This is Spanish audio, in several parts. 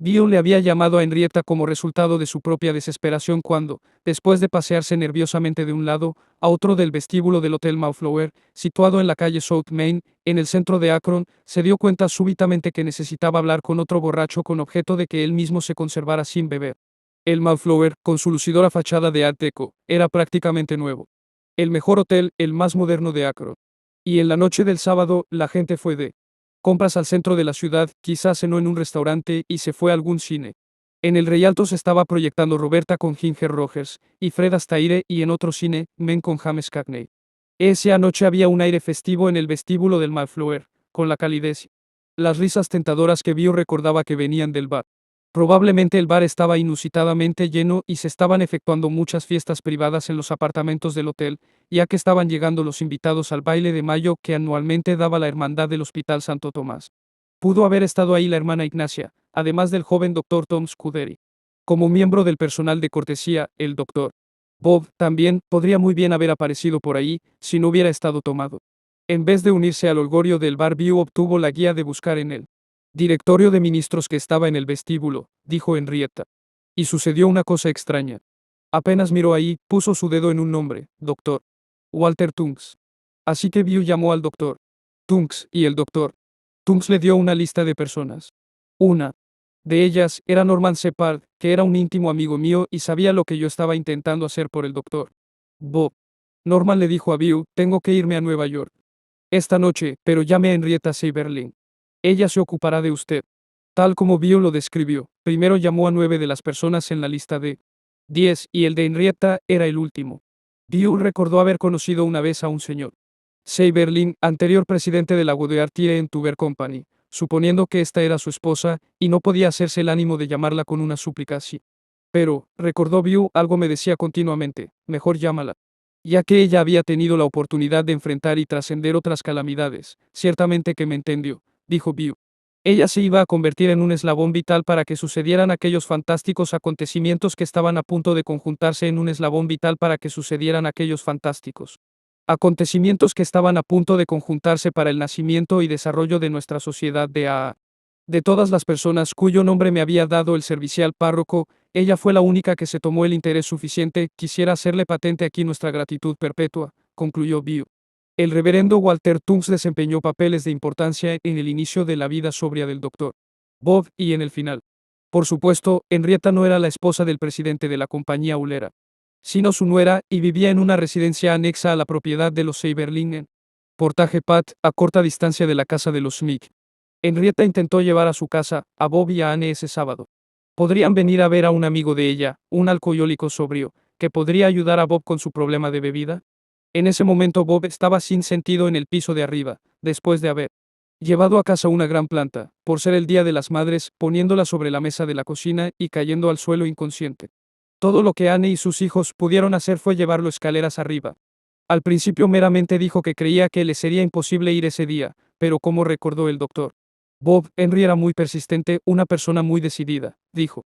Vio le había llamado a Henrietta como resultado de su propia desesperación cuando, después de pasearse nerviosamente de un lado a otro del vestíbulo del Hotel Mayflower, situado en la calle South Main, en el centro de Akron, se dio cuenta súbitamente que necesitaba hablar con otro borracho con objeto de que él mismo se conservara sin beber. El Mayflower, con su lucidora fachada de Art Deco, era prácticamente nuevo. El mejor hotel, el más moderno de Akron. Y en la noche del sábado, la gente fue de compras al centro de la ciudad, quizás cenó en un restaurante y se fue a algún cine. En el Rialto se estaba proyectando Roberta con Ginger Rogers y Fred Astaire y en otro cine, Men con James Cagney. Esa noche había un aire festivo en el vestíbulo del Mayflower, con la calidez. Las risas tentadoras que vio recordaba que venían del bar. Probablemente el bar estaba inusitadamente lleno y se estaban efectuando muchas fiestas privadas en los apartamentos del hotel, ya que estaban llegando los invitados al baile de mayo que anualmente daba la Hermandad del Hospital Santo Tomás. Pudo haber estado ahí la hermana Ignacia, además del joven doctor Tom Scuderi. Como miembro del personal de cortesía, el doctor Bob también podría muy bien haber aparecido por ahí, si no hubiera estado tomado. En vez de unirse al holgorio del bar, View obtuvo la guía de buscar en él directorio de ministros que estaba en el vestíbulo, dijo Henrietta. Y sucedió una cosa extraña. Apenas miró ahí, puso su dedo en un nombre, Dr. Walter Tunks. Así que View llamó al doctor Tunks y el doctor Tunks le dio una lista de personas. Una de ellas era Norman Shepard, que era un íntimo amigo mío y sabía lo que yo estaba intentando hacer por el doctor Bob. Norman le dijo a View, tengo que irme a Nueva York esta noche, pero llame a Henrietta Seiberling. Ella se ocupará de usted. Tal como Vio lo describió, primero llamó a 9 de las personas en la lista de 10 y el de Henrietta era el último. Vio recordó haber conocido una vez a un señor Seiberling, anterior presidente de la Goodyear Tuber Company, suponiendo que esta era su esposa, y no podía hacerse el ánimo de llamarla con una súplica así. Pero, recordó View, algo me decía continuamente, mejor llámala. Ya que ella había tenido la oportunidad de enfrentar y trascender otras calamidades, ciertamente que me entendió, dijo View. Ella se iba a convertir en un eslabón vital para que sucedieran aquellos fantásticos acontecimientos que estaban a punto de conjuntarse en un eslabón vital para que sucedieran aquellos fantásticos acontecimientos que estaban a punto de conjuntarse para el nacimiento y desarrollo de nuestra sociedad de todas las personas cuyo nombre me había dado el servicial párroco, ella fue la única que se tomó el interés suficiente, quisiera hacerle patente aquí nuestra gratitud perpetua, concluyó View. El reverendo Walter Tunks desempeñó papeles de importancia en el inicio de la vida sobria del doctor Bob y en el final. Por supuesto, Henrietta no era la esposa del presidente de la compañía hulera, sino su nuera, y vivía en una residencia anexa a la propiedad de los Seiberling en Portage Pat, a corta distancia de la casa de los Smith. Henrietta intentó llevar a su casa a Bob y a Anne ese sábado. Podrían venir a ver a un amigo de ella, un alcohólico sobrio, que podría ayudar a Bob con su problema de bebida. En ese momento Bob estaba sin sentido en el piso de arriba, después de haber llevado a casa una gran planta, por ser el Día de las Madres, poniéndola sobre la mesa de la cocina y cayendo al suelo inconsciente. Todo lo que Anne y sus hijos pudieron hacer fue llevarlo escaleras arriba. Al principio meramente dijo que creía que le sería imposible ir ese día, pero como recordó el doctor Bob, Henry era muy persistente, una persona muy decidida, dijo.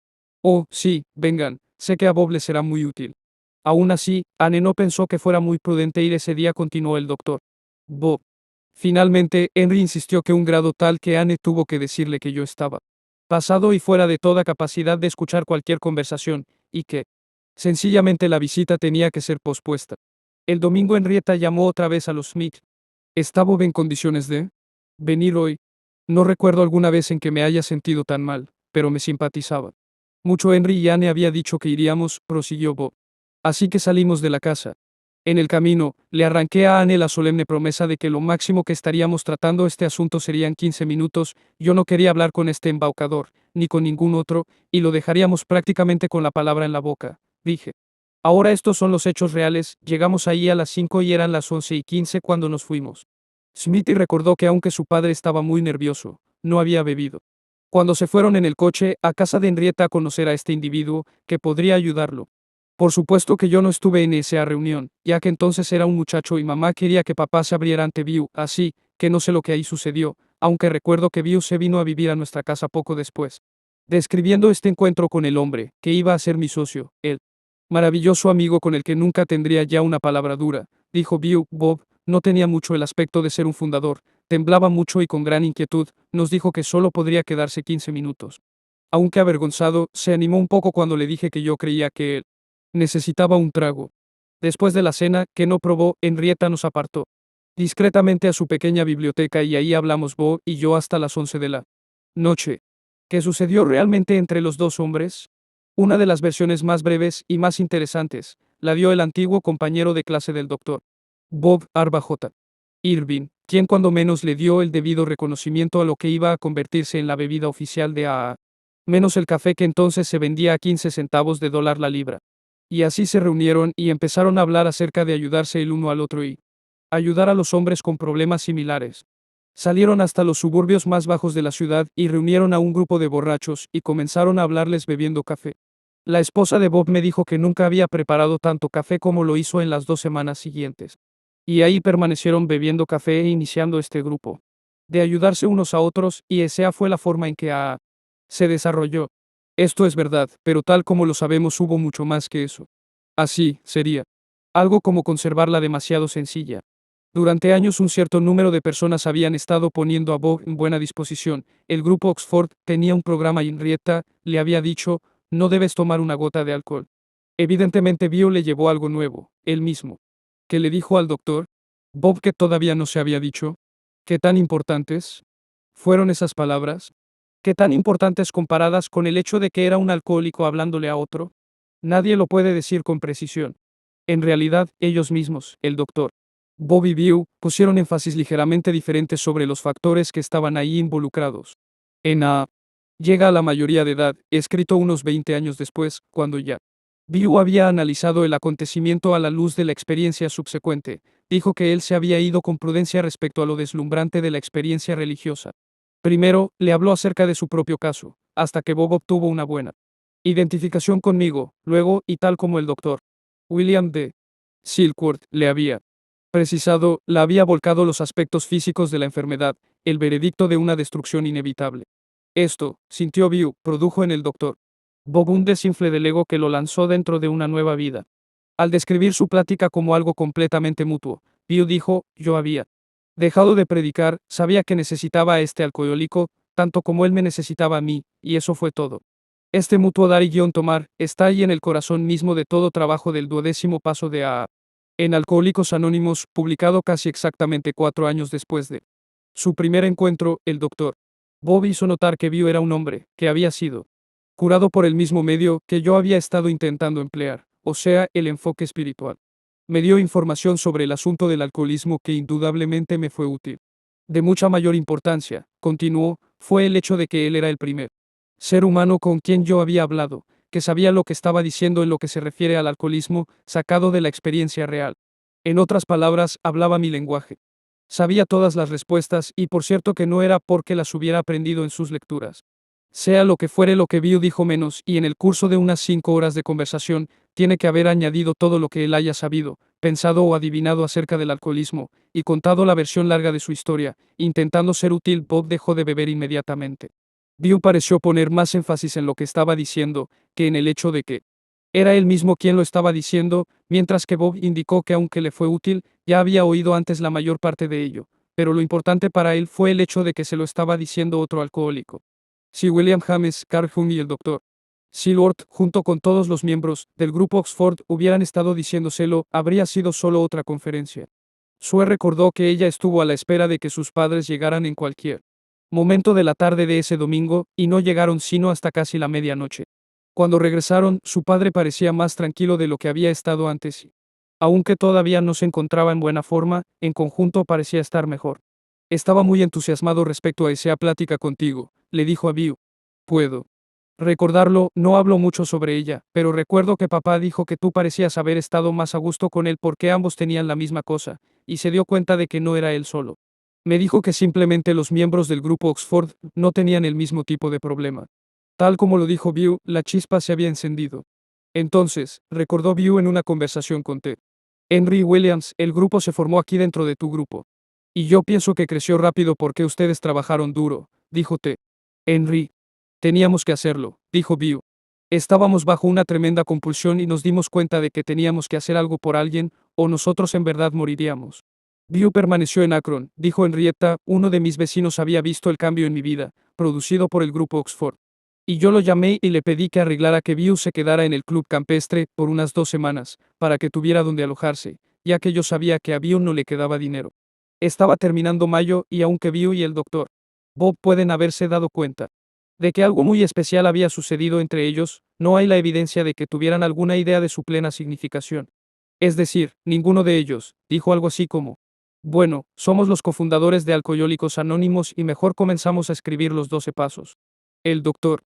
Oh, sí, vengan, sé que a Bob le será muy útil. Aún así, Anne no pensó que fuera muy prudente ir ese día, continuó el doctor Bob. Finalmente, Henry insistió que un grado tal que Anne tuvo que decirle que yo estaba pasado y fuera de toda capacidad de escuchar cualquier conversación, y que, sencillamente la visita tenía que ser pospuesta. El domingo Henrietta llamó otra vez a los Smith. ¿Está Bob en condiciones de venir hoy? No recuerdo alguna vez en que me haya sentido tan mal, pero me simpatizaba mucho. Henry y Anne había dicho que iríamos, prosiguió Bob. Así que salimos de la casa. En el camino, le arranqué a Anne la solemne promesa de que lo máximo que estaríamos tratando este asunto serían 15 minutos, yo no quería hablar con este embaucador, ni con ningún otro, y lo dejaríamos prácticamente con la palabra en la boca, dije. Ahora estos son los hechos reales, llegamos ahí a las 5 y eran las 11:15 cuando nos fuimos. Smithy recordó que aunque su padre estaba muy nervioso, no había bebido. Cuando se fueron en el coche a casa de Henrietta a conocer a este individuo, que podría ayudarlo. Por supuesto que yo no estuve en esa reunión, ya que entonces era un muchacho y mamá quería que papá se abriera ante View, así que no sé lo que ahí sucedió, aunque recuerdo que View se vino a vivir a nuestra casa poco después. Describiendo este encuentro con el hombre, que iba a ser mi socio, el maravilloso amigo con el que nunca tendría ya una palabra dura, dijo View. Bob no tenía mucho el aspecto de ser un fundador, temblaba mucho y con gran inquietud, nos dijo que solo podría quedarse 15 minutos. Aunque avergonzado, se animó un poco cuando le dije que yo creía que él necesitaba un trago. Después de la cena, que no probó, Henrietta nos apartó discretamente a su pequeña biblioteca y ahí hablamos Bo y yo hasta las 11 de la noche. ¿Qué sucedió realmente entre los dos hombres? Una de las versiones más breves y más interesantes la dio el antiguo compañero de clase del doctor Bob Arba J. Irving, quien cuando menos le dio el debido reconocimiento a lo que iba a convertirse en la bebida oficial de AA, menos el café que entonces se vendía a 15 centavos de dólar la libra. Y así se reunieron y empezaron a hablar acerca de ayudarse el uno al otro y ayudar a los hombres con problemas similares. Salieron hasta los suburbios más bajos de la ciudad y reunieron a un grupo de borrachos y comenzaron a hablarles bebiendo café. La esposa de Bob me dijo que nunca había preparado tanto café como lo hizo en las 2 semanas siguientes. Y ahí permanecieron bebiendo café e iniciando este grupo de ayudarse unos a otros, y esa fue la forma en que AA se desarrolló. Esto es verdad, pero tal como lo sabemos hubo mucho más que eso. Así, sería algo como conservarla demasiado sencilla. Durante años un cierto número de personas habían estado poniendo a Bob en buena disposición. El grupo Oxford tenía un programa y Henrietta le había dicho, no debes tomar una gota de alcohol. Evidentemente Bio le llevó algo nuevo, él mismo. ¿Qué le dijo al doctor? Bob que todavía no se había dicho. ¿Qué tan importantes fueron esas palabras? ¿Qué tan importantes comparadas con el hecho de que era un alcohólico hablándole a otro? Nadie lo puede decir con precisión. En realidad, ellos mismos, el doctor Bob y Beau, pusieron énfasis ligeramente diferentes sobre los factores que estaban ahí involucrados. En A. Llega a la mayoría de edad, escrito unos 20 años después, cuando ya Beau había analizado el acontecimiento a la luz de la experiencia subsecuente, dijo que él se había ido con prudencia respecto a lo deslumbrante de la experiencia religiosa. Primero, le habló acerca de su propio caso, hasta que Bob obtuvo una buena identificación conmigo, luego, y tal como el doctor William D. Silkworth le había precisado, la había volcado los aspectos físicos de la enfermedad, el veredicto de una destrucción inevitable. Esto, sintió Beau, produjo en el doctor Bob un desinfle del ego que lo lanzó dentro de una nueva vida. Al describir su plática como algo completamente mutuo, Beau dijo, yo había dejado de predicar, sabía que necesitaba a este alcohólico, tanto como él me necesitaba a mí, y eso fue todo. Este mutuo dar y guión tomar, está ahí en el corazón mismo de todo trabajo del 12º paso de AA. En Alcohólicos Anónimos, publicado casi exactamente 4 años después de su primer encuentro, el doctor Bob hizo notar que Beau era un hombre, que había sido curado por el mismo medio que yo había estado intentando emplear, o sea, el enfoque espiritual. Me dio información sobre el asunto del alcoholismo que indudablemente me fue útil. De mucha mayor importancia, continuó, fue el hecho de que él era el primer ser humano con quien yo había hablado, que sabía lo que estaba diciendo en lo que se refiere al alcoholismo, sacado de la experiencia real. En otras palabras, hablaba mi lenguaje. Sabía todas las respuestas y por cierto que no era porque las hubiera aprendido en sus lecturas. Sea lo que fuere lo que Beau dijo menos, y en el curso de unas 5 horas de conversación, tiene que haber añadido todo lo que él haya sabido, pensado o adivinado acerca del alcoholismo, y contado la versión larga de su historia. Intentando ser útil, Bob dejó de beber inmediatamente. Beau pareció poner más énfasis en lo que estaba diciendo, que en el hecho de que era él mismo quien lo estaba diciendo, mientras que Bob indicó que aunque le fue útil, ya había oído antes la mayor parte de ello, pero lo importante para él fue el hecho de que se lo estaba diciendo otro alcohólico. Si William James, Carl Jung y el Dr. Silworth, junto con todos los miembros del grupo Oxford, hubieran estado diciéndoselo, habría sido solo otra conferencia. Sue recordó que ella estuvo a la espera de que sus padres llegaran en cualquier momento de la tarde de ese domingo, y no llegaron sino hasta casi la medianoche. Cuando regresaron, su padre parecía más tranquilo de lo que había estado antes y, aunque todavía no se encontraba en buena forma, en conjunto parecía estar mejor. Estaba muy entusiasmado respecto a esa plática contigo, le dijo a Beau. Puedo recordarlo, no hablo mucho sobre ella, pero recuerdo que papá dijo que tú parecías haber estado más a gusto con él porque ambos tenían la misma cosa, y se dio cuenta de que no era él solo. Me dijo que simplemente los miembros del grupo Oxford no tenían el mismo tipo de problema. Tal como lo dijo Beau, la chispa se había encendido. Entonces, recordó Beau en una conversación con T. Henry Williams, el grupo se formó aquí dentro de tu grupo. Y yo pienso que creció rápido porque ustedes trabajaron duro, dijo T. Henry. Teníamos que hacerlo, dijo Beau. Estábamos bajo una tremenda compulsión y nos dimos cuenta de que teníamos que hacer algo por alguien, o nosotros en verdad moriríamos. Beau permaneció en Akron, dijo Henrietta, uno de mis vecinos había visto el cambio en mi vida, producido por el grupo Oxford. Y yo lo llamé y le pedí que arreglara que Bill se quedara en el club campestre por unas 2 semanas, para que tuviera donde alojarse, ya que yo sabía que a Bill no le quedaba dinero. Estaba terminando mayo y aunque Bill y el doctor Bob pueden haberse dado cuenta de que algo muy especial había sucedido entre ellos, no hay la evidencia de que tuvieran alguna idea de su plena significación. Es decir, ninguno de ellos dijo algo así como, bueno, somos los cofundadores de Alcohólicos Anónimos y mejor comenzamos a escribir los 12 pasos. El doctor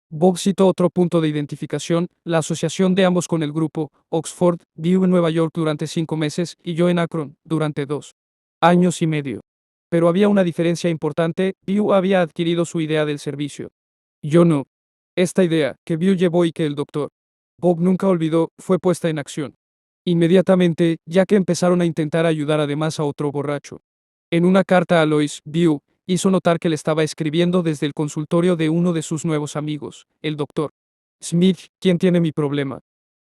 Bob citó otro punto de identificación, la asociación de ambos con el grupo, Oxford, vivió en Nueva York durante 5 meses y yo en Akron, durante 2 años y medio. Pero había una diferencia importante, Bill había adquirido su idea del servicio. Yo no. Esta idea, que Bill llevó y que el doctor Bob nunca olvidó, fue puesta en acción. Inmediatamente, ya que empezaron a intentar ayudar además a otro borracho. En una carta a Lois, Bill hizo notar que le estaba escribiendo desde el consultorio de uno de sus nuevos amigos, el doctor Smith, quien tiene mi problema.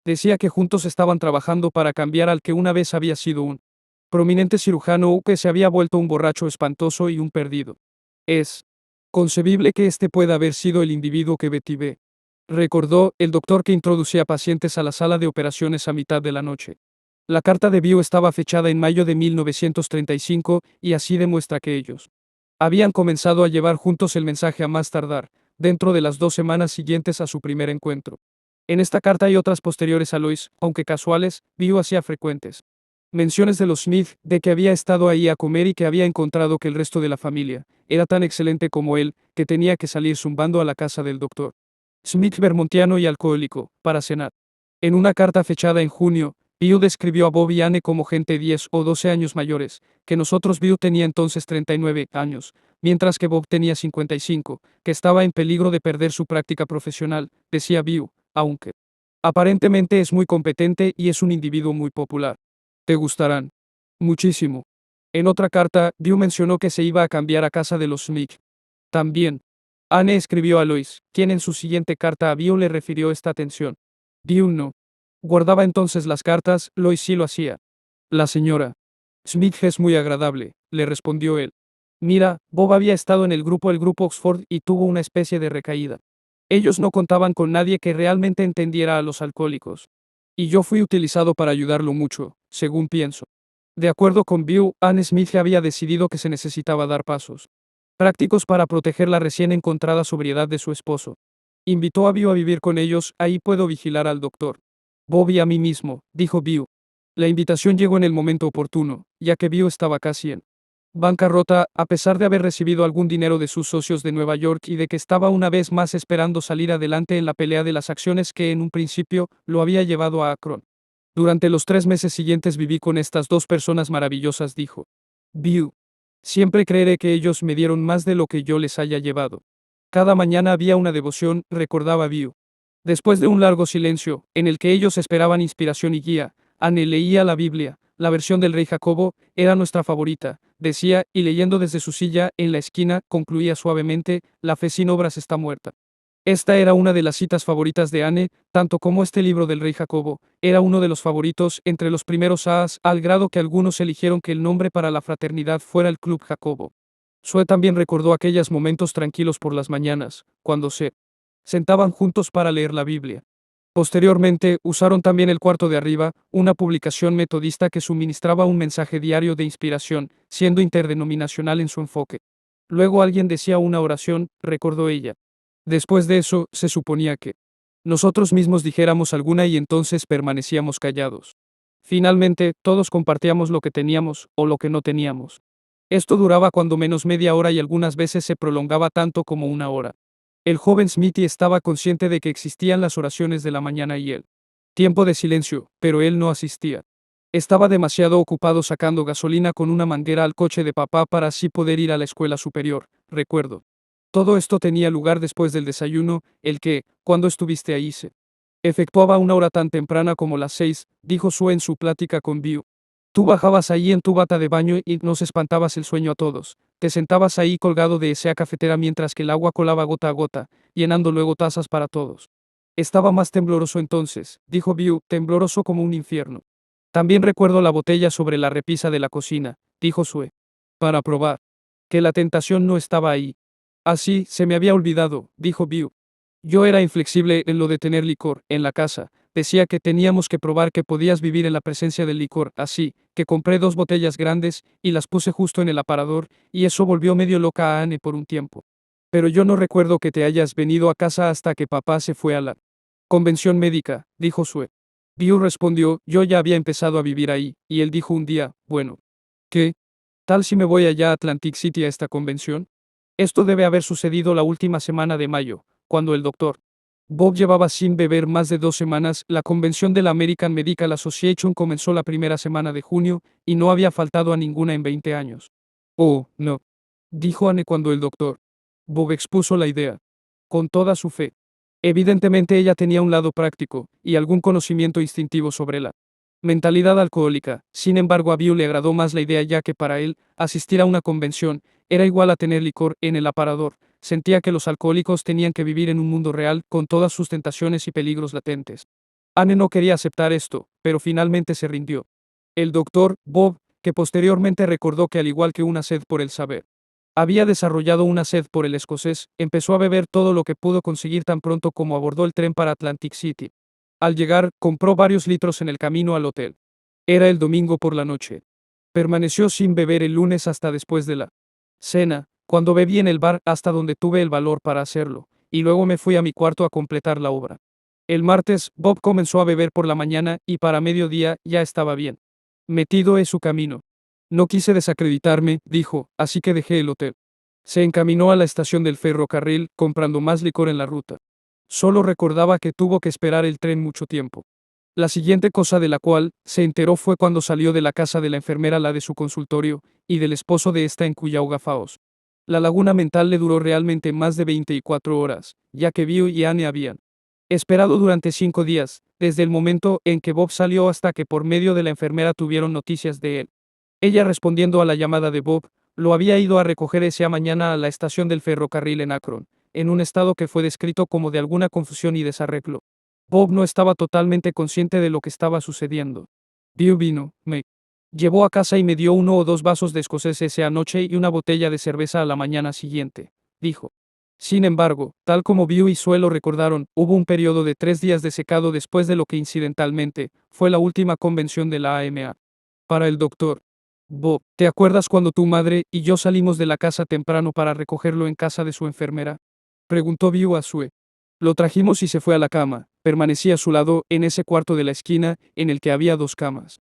Decía que juntos estaban trabajando para cambiar al que una vez había sido un prominente cirujano o que se había vuelto un borracho espantoso y un perdido. Es concebible que este pueda haber sido el individuo que Betty B. Recordó, el doctor que introducía pacientes a la sala de operaciones a mitad de la noche. La carta de Bill estaba fechada en mayo de 1935 y así demuestra que ellos habían comenzado a llevar juntos el mensaje a más tardar, dentro de las 2 semanas siguientes a su primer encuentro. En esta carta y otras posteriores a Lois, aunque casuales, Bill hacía frecuentes menciones de los Smith, de que había estado ahí a comer y que había encontrado que el resto de la familia era tan excelente como él, que tenía que salir zumbando a la casa del doctor Smith vermontiano y alcohólico, para cenar. En una carta fechada en junio, Bill describió a Bob y Anne como gente 10 o 12 años mayores, que nosotros. Bill tenía entonces 39 años, mientras que Bob tenía 55, que estaba en peligro de perder su práctica profesional, decía Bill, aunque aparentemente es muy competente y es un individuo muy popular. Te gustarán muchísimo. En otra carta, Bill mencionó que se iba a cambiar a casa de los Smith. También, Anne escribió a Lois, quien en su siguiente carta a Bill le refirió esta atención. Bill no guardaba entonces las cartas, Lois sí lo hacía. La señora Smith es muy agradable, le respondió él. Mira, Bob había estado en el grupo Oxford y tuvo una especie de recaída. Ellos no contaban con nadie que realmente entendiera a los alcohólicos. Y yo fui utilizado para ayudarlo mucho, según pienso. De acuerdo con Bill, Anne Smith había decidido que se necesitaba dar pasos prácticos para proteger la recién encontrada sobriedad de su esposo. Invitó a Bill a vivir con ellos, ahí puedo vigilar al doctor Bob y a mí mismo, dijo Bill. La invitación llegó en el momento oportuno, ya que Bill estaba casi en bancarrota, a pesar de haber recibido algún dinero de sus socios de Nueva York y de que estaba una vez más esperando salir adelante en la pelea de las acciones que en un principio lo había llevado a Akron. Durante los 3 meses siguientes viví con estas dos personas maravillosas, dijo Bill. Siempre creeré que ellos me dieron más de lo que yo les haya llevado. Cada mañana había una devoción, recordaba Bill. Después de un largo silencio, en el que ellos esperaban inspiración y guía, Anne leía la Biblia. La versión del rey Jacobo era nuestra favorita, decía, y leyendo desde su silla, en la esquina, concluía suavemente, la fe sin obras está muerta. Esta era una de las citas favoritas de Anne, tanto como este libro del rey Jacobo, era uno de los favoritos entre los primeros A's, al grado que algunos eligieron que el nombre para la fraternidad fuera el Club Jacobo. Sue también recordó aquellos momentos tranquilos por las mañanas, cuando se sentaban juntos para leer la Biblia. Posteriormente, usaron también el cuarto de arriba, una publicación metodista que suministraba un mensaje diario de inspiración, siendo interdenominacional en su enfoque. Luego alguien decía una oración, recordó ella. Después de eso, se suponía que nosotros mismos dijéramos alguna y entonces permanecíamos callados. Finalmente, todos compartíamos lo que teníamos, o lo que no teníamos. Esto duraba cuando menos media hora y algunas veces se prolongaba tanto como una hora. El joven Smithy estaba consciente de que existían las oraciones de la mañana y el tiempo de silencio, pero él no asistía. Estaba demasiado ocupado sacando gasolina con una manguera al coche de papá para así poder ir a la escuela superior, recuerdo. Todo esto tenía lugar después del desayuno, el que, cuando estuviste ahí, se efectuaba a una hora tan temprana como las 6, dijo Sue en su plática con Bill. Tú bajabas ahí en tu bata de baño y nos espantabas el sueño a todos. Te sentabas ahí colgado de esa cafetera mientras que el agua colaba gota a gota, llenando luego tazas para todos. Estaba más tembloroso entonces, dijo Bill, tembloroso como un infierno. También recuerdo la botella sobre la repisa de la cocina, dijo Sue. Para probar que la tentación no estaba ahí. Así, se me había olvidado, dijo Bill. Yo era inflexible en lo de tener licor en la casa. Decía que teníamos que probar que podías vivir en la presencia del licor, así que compré 2 botellas grandes y las puse justo en el aparador, y eso volvió medio loca a Anne por un tiempo. Pero yo no recuerdo que te hayas venido a casa hasta que papá se fue a la convención médica, dijo Sue. Bill respondió, yo ya había empezado a vivir ahí, y él dijo un día, bueno, ¿qué tal si me voy allá a Atlantic City a esta convención? Esto debe haber sucedido la última semana de mayo, cuando el doctor Bob llevaba sin beber más de 2 semanas. La convención de la American Medical Association comenzó la primera semana de junio, y no había faltado a ninguna en 20 años. Oh, no, dijo Anne cuando el doctor Bob expuso la idea. Con toda su fe. Evidentemente ella tenía un lado práctico, y algún conocimiento instintivo sobre la mentalidad alcohólica. Sin embargo, a Bill le agradó más la idea, ya que para él, asistir a una convención era igual a tener licor en el aparador. Sentía que los alcohólicos tenían que vivir en un mundo real, con todas sus tentaciones y peligros latentes. Anne no quería aceptar esto, pero finalmente se rindió. El doctor Bob, que posteriormente recordó que al igual que una sed por el saber, había desarrollado una sed por el escocés, empezó a beber todo lo que pudo conseguir tan pronto como abordó el tren para Atlantic City. Al llegar, compró varios litros en el camino al hotel. Era el domingo por la noche. Permaneció sin beber el lunes hasta después de la cena, cuando bebí en el bar hasta donde tuve el valor para hacerlo, y luego me fui a mi cuarto a completar la obra. El martes, Bob comenzó a beber por la mañana y para mediodía ya estaba bien metido en su camino. No quise desacreditarme, dijo, así que dejé el hotel. Se encaminó a la estación del ferrocarril, comprando más licor en la ruta. Solo recordaba que tuvo que esperar el tren mucho tiempo. La siguiente cosa de la cual se enteró fue cuando salió de la casa de la enfermera, la de su consultorio, y del esposo de esta en Cuyahoga Falls. La laguna mental le duró realmente más de 24 horas, ya que Bill y Anne habían esperado durante 5 días, desde el momento en que Bob salió hasta que por medio de la enfermera tuvieron noticias de él. Ella, respondiendo a la llamada de Bob, lo había ido a recoger esa mañana a la estación del ferrocarril en Akron, en un estado que fue descrito como de alguna confusión y desarreglo. Bob no estaba totalmente consciente de lo que estaba sucediendo. Bill vino, me llevó a casa y me dio 1 o 2 vasos de escocés esa noche y una botella de cerveza a la mañana siguiente, dijo. Sin embargo, tal como Bill y Sue lo recordaron, hubo un periodo de 3 días de secado después de lo que incidentalmente fue la última convención de la AMA. Para el doctor Bob, ¿te acuerdas cuando tu madre y yo salimos de la casa temprano para recogerlo en casa de su enfermera? Preguntó Bill a Sue. Lo trajimos y se fue a la cama. Permanecí a su lado, en ese cuarto de la esquina, en el que había 2 camas.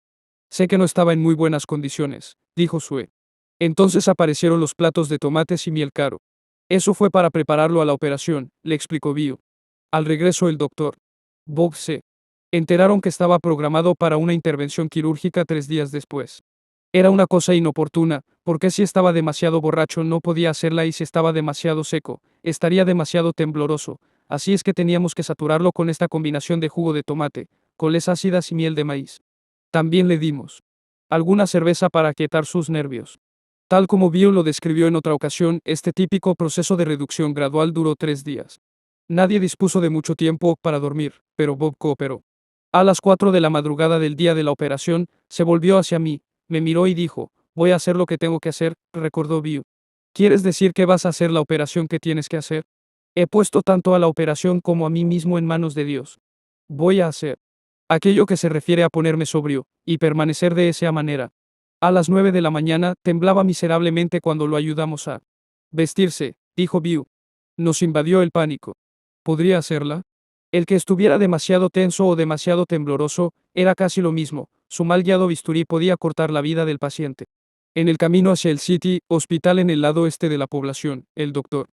Sé que no estaba en muy buenas condiciones, dijo Sue. Entonces aparecieron los platos de tomates y miel caro. Eso fue para prepararlo a la operación, le explicó Bill. Al regreso el doctor Bob se enteraron que estaba programado para una intervención quirúrgica 3 días después. Era una cosa inoportuna, porque si estaba demasiado borracho no podía hacerla, y si estaba demasiado seco, estaría demasiado tembloroso, así es que teníamos que saturarlo con esta combinación de jugo de tomate, coles ácidas y miel de maíz. También le dimos alguna cerveza para aquietar sus nervios. Tal como Bill lo describió en otra ocasión, este típico proceso de reducción gradual duró 3 días. Nadie dispuso de mucho tiempo para dormir, pero Bob cooperó. A las 4 de la madrugada del día de la operación, se volvió hacia mí, me miró y dijo, voy a hacer lo que tengo que hacer, recordó Bill. ¿Quieres decir que vas a hacer la operación que tienes que hacer? He puesto tanto a la operación como a mí mismo en manos de Dios. Voy a hacer aquello que se refiere a ponerme sobrio, y permanecer de esa manera. A las 9 de la mañana, temblaba miserablemente cuando lo ayudamos a vestirse, dijo Bill. Nos invadió el pánico. ¿Podría hacerla? El que estuviera demasiado tenso o demasiado tembloroso, era casi lo mismo, su mal guiado bisturí podía cortar la vida del paciente. En el camino hacia el City Hospital en el lado este de la población, el doctor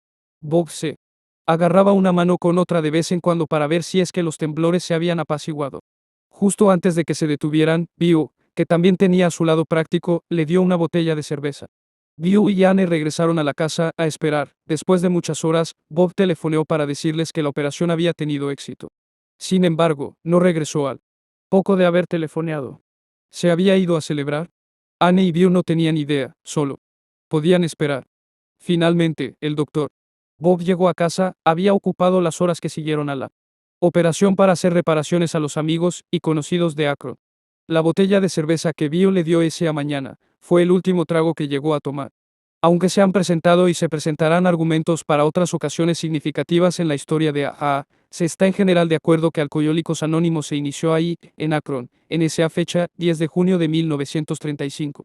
Bob se agarraba una mano con otra de vez en cuando para ver si es que los temblores se habían apaciguado. Justo antes de que se detuvieran, Bill, que también tenía a su lado práctico, le dio una botella de cerveza. Bill y Anne regresaron a la casa a esperar. Después de muchas horas, Bob telefoneó para decirles que la operación había tenido éxito. Sin embargo, no regresó al poco de haber telefoneado. ¿Se había ido a celebrar? Anne y Bill no tenían idea, solo podían esperar. Finalmente, el doctor Bob llegó a casa, había ocupado las horas que siguieron a la operación para hacer reparaciones a los amigos y conocidos de Akron. La botella de cerveza que Bill le dio esa mañana fue el último trago que llegó a tomar. Aunque se han presentado y se presentarán argumentos para otras ocasiones significativas en la historia de AA, se está en general de acuerdo que Alcohólicos Anónimos se inició ahí, en Akron, en esa fecha, 10 de junio de 1935.